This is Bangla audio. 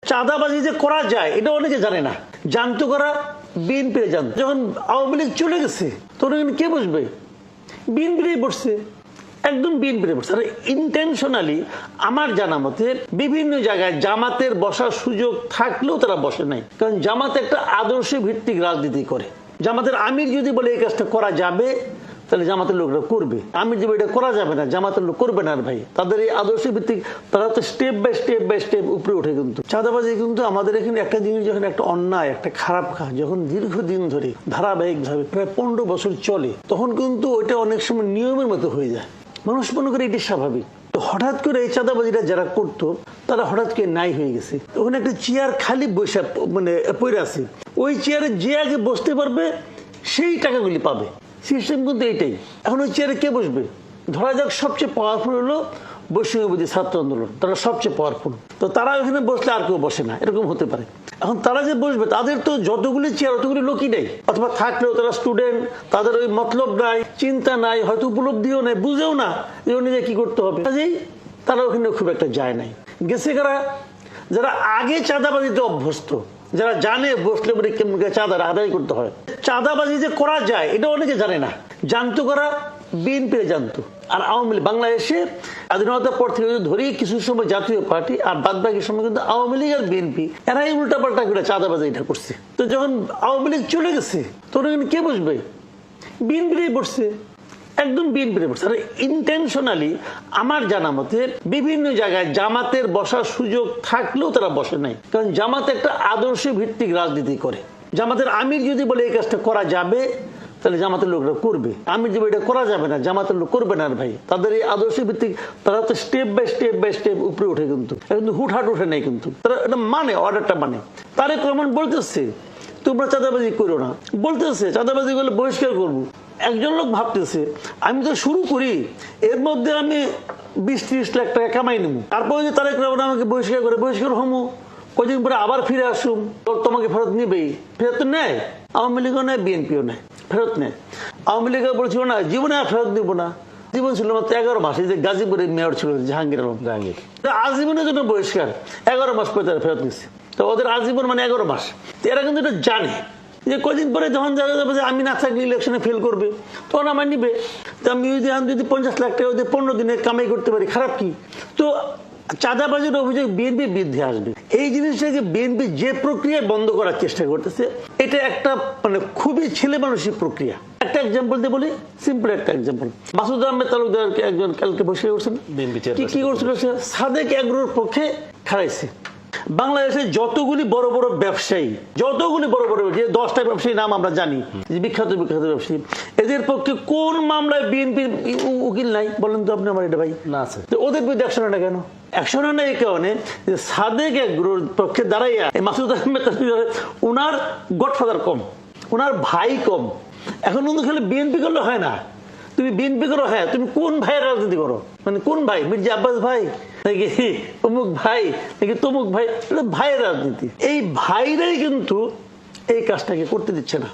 চাঁদাবাজি যে করা যায় এটা অনেকে জানে না। জানতো করা বিএনপি জানতো। যখন আওয়ামী লীগ চলে গেছে তখন কে বসবে? বিএনপি বসছে, একদম বিএনপি বসছে। আর ইন্টেনশনালি আমার জানা মতে বিভিন্ন জায়গায় জামাতের বসার সুযোগ থাকলেও তারা বসে নাই, কারণ জামাত একটা আদর্শ ভিত্তিক রাজনীতি করে। জামাতের আমির যদি বলে এই কাজটা করা যাবে তাহলে জামাতের লোকরা করবে। আমির যদি এটা করা যাবে না জামাতের লোক করবে না। আর ভাই তাদের এই আদর্শ ভিত্তিক তারা তো স্টেপ বাই স্টেপ উপরে ওঠে। কিন্তু চাঁদাবাজি কিন্তু আমাদের এখানে একটা জিনিস, যখন একটা অন্যায় একটা খারাপ কাজ যখন দীর্ঘদিন ধরে ধারাবাহিকভাবে প্রায় 15 বছর চলে, তখন কিন্তু ওইটা অনেক সময় নিয়মের মতো হয়ে যায়। মানুষ মনে করে এটি স্বাভাবিক। তো হঠাৎ করে এই চাঁদাবাজিটা যারা করতো তারা হঠাৎ করে নাই হয়ে গেছে। ওখানে একটা চেয়ার খালি বসে মানে পড়ে আছে, ওই চেয়ারে যে আগে বসতে পারবে সেই টাকাগুলি পাবে। সিস্টেম কিন্তু এইটাই। এখন ওই চেয়ারে কে বসবে? ধরা যাক সবচেয়ে পাওয়ারফুল হলো বৈষম্যবিরোধী ছাত্র আন্দোলন, তারা সবচেয়ে পাওয়ারফুল, তো তারা ওখানে বসলে আর কেউ বসে না, এরকম হতে পারে। এখন তারা যে বসবে তাদের তো যতগুলি চেয়ার অতগুলি লোকই নেই, অথবা থাকলেও তারা স্টুডেন্ট, তাদের ওই মতলব নাই, চিন্তা নাই, হয়তো উপলব্ধিও নেই, বুঝেও না যে নিজে কি করতে হবে। কাজেই তারা ওখানে খুব একটা যায় নাই। গেছে কারা? যারা আগে চাঁদাবাজিতে অভ্যস্ত, যারা জানে বসলে পরে কেমন চাঁদা আদায় করতে হয়। চাঁদাবাজি যে করা যায় এটা অনেকে জানে না। জানতো করা বিএনপি জানতো। আর আওয়ামী লীগ বাংলাদেশে স্বাধীনতার পর থেকে ধরি কিছু সময় জাতীয় পার্টি আর বাদ বাকি সময় কিন্তু আওয়ামী লীগ আর বিএনপি এরাই উল্টাপাল্টা করে চাঁদাবাজি এটা করছে। তো যখন আওয়ামী লীগ চলে গেছে তখন কে বসবে? বিএনপি বসছে, একদম বিএনপি বসছে। আর ইন্টেনশনালি আমার জানা মতে বিভিন্ন জায়গায় জামাতের বসার সুযোগ থাকলেও তারা বসে নাই, কারণ জামাত একটা আদর্শ ভিত্তিক রাজনীতি করে। জামাতের আমির যদি বলে এই কাজটা করা যাবে তাহলে জামাতের লোকরা করবে। আমির যদি এটা করা যাবে না জামাতের লোক করবে না। আর ভাই তাদের এই আদর্শ ভিত্তিক তারা তো স্টেপ বাই স্টেপ উপরে ওঠে। কিন্তু হুটহাট উঠে নেই, কিন্তু তারা এটা মানে অর্ডারটা মানে। তারেক রহমান বলতেছে তোমরা চাঁদাবাজি করো না, বলতেছে চাঁদাবাজি করলে বহিষ্কার করবো। একজন লোক ভাবতেছে আমি তো শুরু করি, এর মধ্যে আমি 20-30 লাখ টাকা কামাই নেব, তারপরে যে তারেক রহমান আমাকে বহিষ্কার হমু, কদিন পরে আবার ফিরে আসুম, তোমাকে ফেরত নিবেই। ফেরত তো নেয়, আওয়ামী লীগও নেয়, বিএনপিও নেয়, ফেরত নেয়। আওয়ামী লীগ বলছিল না জীবনে আর ফেরত দিব না, জীবন ছিল মাত্র 11 মাস। এই যে গাজীপুরের মেয়র ছিল জাহাঙ্গীর আলম, আজীবনের জন্য বহিষ্কার, 11 মাস পরে তারা ফেরত নিচ্ছে। তো ওদের আজীবন মানে 11 মাস। এরা কিন্তু এটা জানে যে কদিন পরে যখন জানা যাবে যে আমি না থাকলে ইলেকশনে ফেল করবে, তখন আমার নিবে। তো আমি যদি 50 লাখ টাকা 15 দিনে কামাই করতে পারি, খারাপ কি? তো চাঁদাবাজির অভিযোগ বিএনপির বিরুদ্ধে আসবে। এই জিনিসটাকে বিএনপি যে প্রক্রিয়া বন্ধ করার চেষ্টা করতেছে, এটা একটা মানে খুবই ছেলে মানুষের প্রক্রিয়া। একটা এক্সাম্পল দিয়ে বলি, সিম্পল একটা এক্সাম্পল। মাসুদ আহমেদ তালুকদার একজন কালকে বসে করছেন, কি করছিল? সাদেক এগ্রোর পক্ষে খাড়াইছে। বাংলাদেশে যতগুলি বড় বড় ব্যবসায়ী, যে 10টা ব্যবসায়ী নাম আমরা জানি, যে বিখ্যাত ব্যবসায়ী, এদের পক্ষে কোন মামলায় বিএনপির উকিল নাই? বলেন তো আপনি আমার, এটা ভাই না আছে। ওদের বিরুদ্ধে অ্যাকশন হয় না কেন? অ্যাকশন হয় না এই কারণে যে সাদেক এগ্রোর পক্ষে দাঁড়াইয়া মাসুদ আহমেদ ওনার গডফাদার কম, ওনার ভাই কম। এখন কিন্তু খালি বিএনপি করলে হয় না। তুমি বিএনপি করো, হ্যাঁ, তুমি কোন ভাইয়ের রাজনীতি করো? মানে কোন ভাই? মির্জা আব্বাস ভাই নাকি অমুক ভাই নাকি তমুক ভাই? ভাইয়ের রাজনীতি। এই ভাইরাই কিন্তু এই কাজটাকে করতে দিচ্ছে না।